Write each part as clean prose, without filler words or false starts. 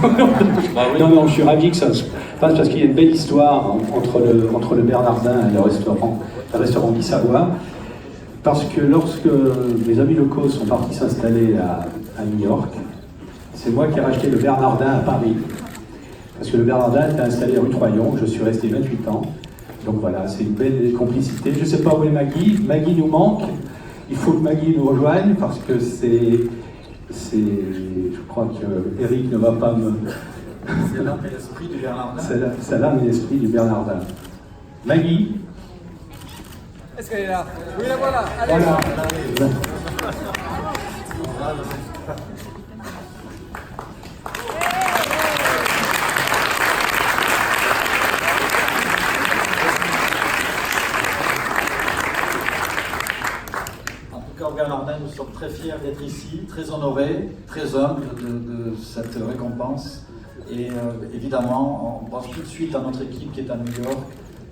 Bah oui. Non, non, je suis ravi que ça se passe parce qu'il y a une belle histoire entre le Bernardin et le restaurant Guy Savoie. Parce que lorsque mes amis locaux sont partis s'installer à New York, c'est moi qui ai racheté le Bernardin à Paris. Parce que le Bernardin était installé rue Troyon, je suis resté 28 ans. Donc voilà, c'est une belle complicité. Je ne sais pas où est Maggie. Maggie nous manque. Il faut que Maggie nous rejoigne parce que je crois que Eric ne va pas me... C'est l'âme et l'esprit du Bernardin. C'est l'âme et l'esprit du Bernardin. Maggie. Est-ce qu'elle est là? Oui, la voilà. Allez. Voilà. En tout cas, au Bernardin, nous sommes très fiers d'être ici, très honorés, très humbles de cette récompense. Et évidemment, on pense tout de suite à notre équipe qui est à New York,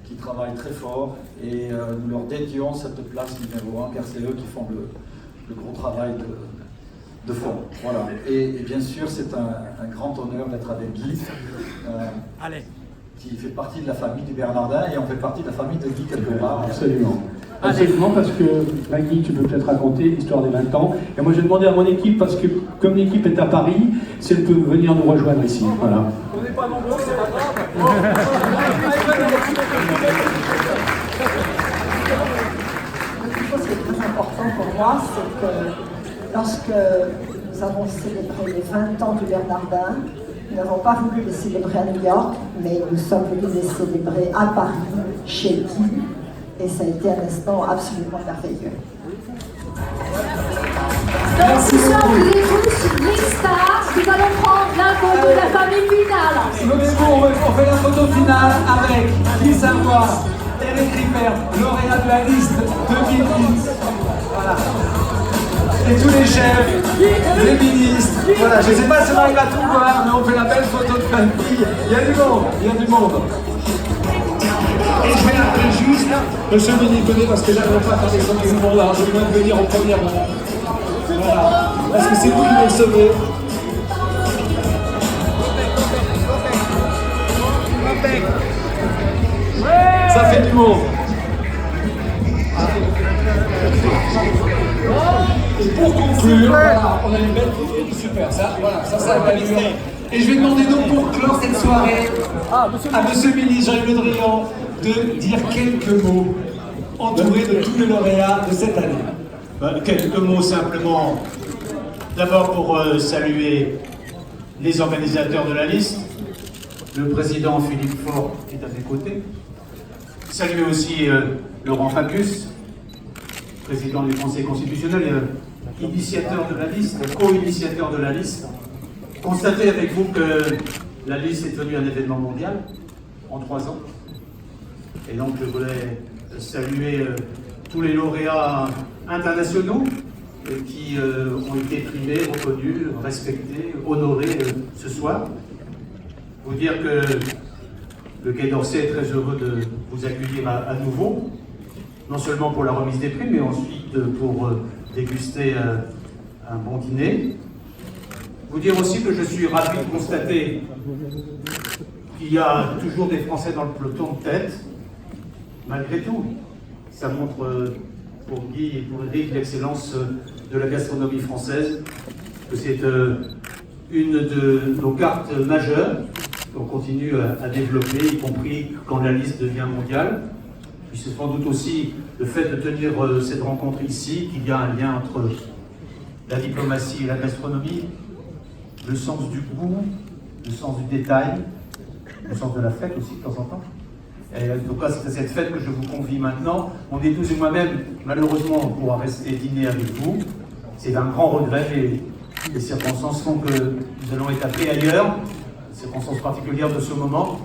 qui travaille très fort, et nous leur dédions cette place numéro 1, car c'est eux qui font le gros travail de fond. Voilà. Et bien sûr, c'est un grand honneur d'être avec Guy, qui fait partie de la famille du Bernardin, et on fait partie de la famille de Guy quelque part. Absolument. Absolument, parce que Maggie, tu peux peut-être raconter l'histoire des 20 ans. Et moi, j'ai demandé à mon équipe, parce que comme l'équipe est à Paris, si elle peut venir nous rejoindre ici. Voilà. On n'est pas nombreux, c'est pas grave. Quelque chose qui est très important pour moi, c'est que lorsque nous avons célébré les 20 ans du Bernardin, nous n'avons pas voulu les célébrer à New York, mais nous sommes venus les célébrer à Paris, chez Guy, et ça a été un instant absolument merveilleux. Donc ce soir, vous êtes tous sur Big Star. Nous allons prendre la photo de la famille finale. Levez-vous, on fait la photo finale avec Guy Savoie, Eric Ripert, lauréat de la liste de Guy. Voilà. Et tous les chefs, les ministres. Voilà, je ne sais pas si on arrive à tout voir, mais on fait la belle photo de famille. Il y a du monde, il y a du monde. Et je vais appeler juste monsieur Méniconnet parce que j'arrive pas à faire des choses du monde. Alors je vais même venir en première rang. Voilà. Parce que c'est vous qui m'avez sauvé. Ça fait du monde. Et pour conclure, voilà, on a une belle photo, super, ça va bien. Et je vais demander donc pour clore cette soirée à monsieur le ministre Jean-Yves Le Drian de dire quelques mots entourés de tous les lauréats de cette année. Quelques mots simplement. D'abord pour saluer les organisateurs de la liste. Le président Philippe Faure est à mes côtés. Saluer aussi Laurent Facus, président du Conseil constitutionnel, initiateur de la liste, co-initiateur de la liste. Constatez avec vous que la liste est devenue un événement mondial en 3 ans. Et donc je voulais saluer tous les lauréats internationaux qui ont été primés, reconnus, respectés, honorés ce soir. Vous dire que le Quai d'Orsay est très heureux de vous accueillir à nouveau, non seulement pour la remise des prix, mais ensuite pour déguster un bon dîner. Vous dire aussi que je suis ravi de constater qu'il y a toujours des Français dans le peloton de tête, malgré tout. Ça montre pour Guy et pour Eric l'excellence de la gastronomie française, que c'est une de nos cartes majeures qu'on continue à développer, y compris quand la liste devient mondiale. Puis c'est sans doute aussi le fait de tenir cette rencontre ici, qu'il y a un lien entre la diplomatie et la gastronomie, le sens du goût, le sens du détail, le sens de la fête aussi de temps en temps. Et en tout cas, c'est à cette fête que je vous convie maintenant. Mon épouse et moi-même, malheureusement, on pourra rester dîner avec vous. C'est un grand regret et les circonstances font que nous allons être appelés ailleurs, les circonstances particulières de ce moment.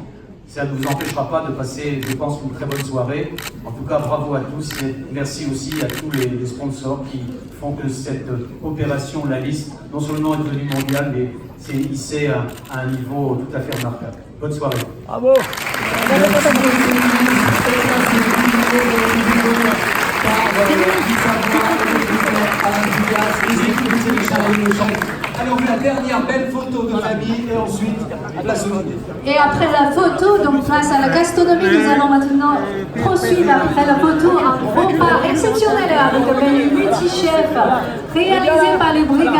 Ça ne vous empêchera pas de passer, je pense, une très bonne soirée. En tout cas, bravo à tous et merci aussi à tous les sponsors qui font que cette opération, la liste, non seulement est devenue mondiale, mais s'est hissée à un niveau tout à fait remarquable. Bonne soirée. Bravo. Allez, on fait la dernière belle photo de famille et ensuite place au dîner. Et après la photo, donc place à la gastronomie, nous allons maintenant poursuivre après la photo un repas exceptionnel avec un menu multi-chef réalisé par les brigades.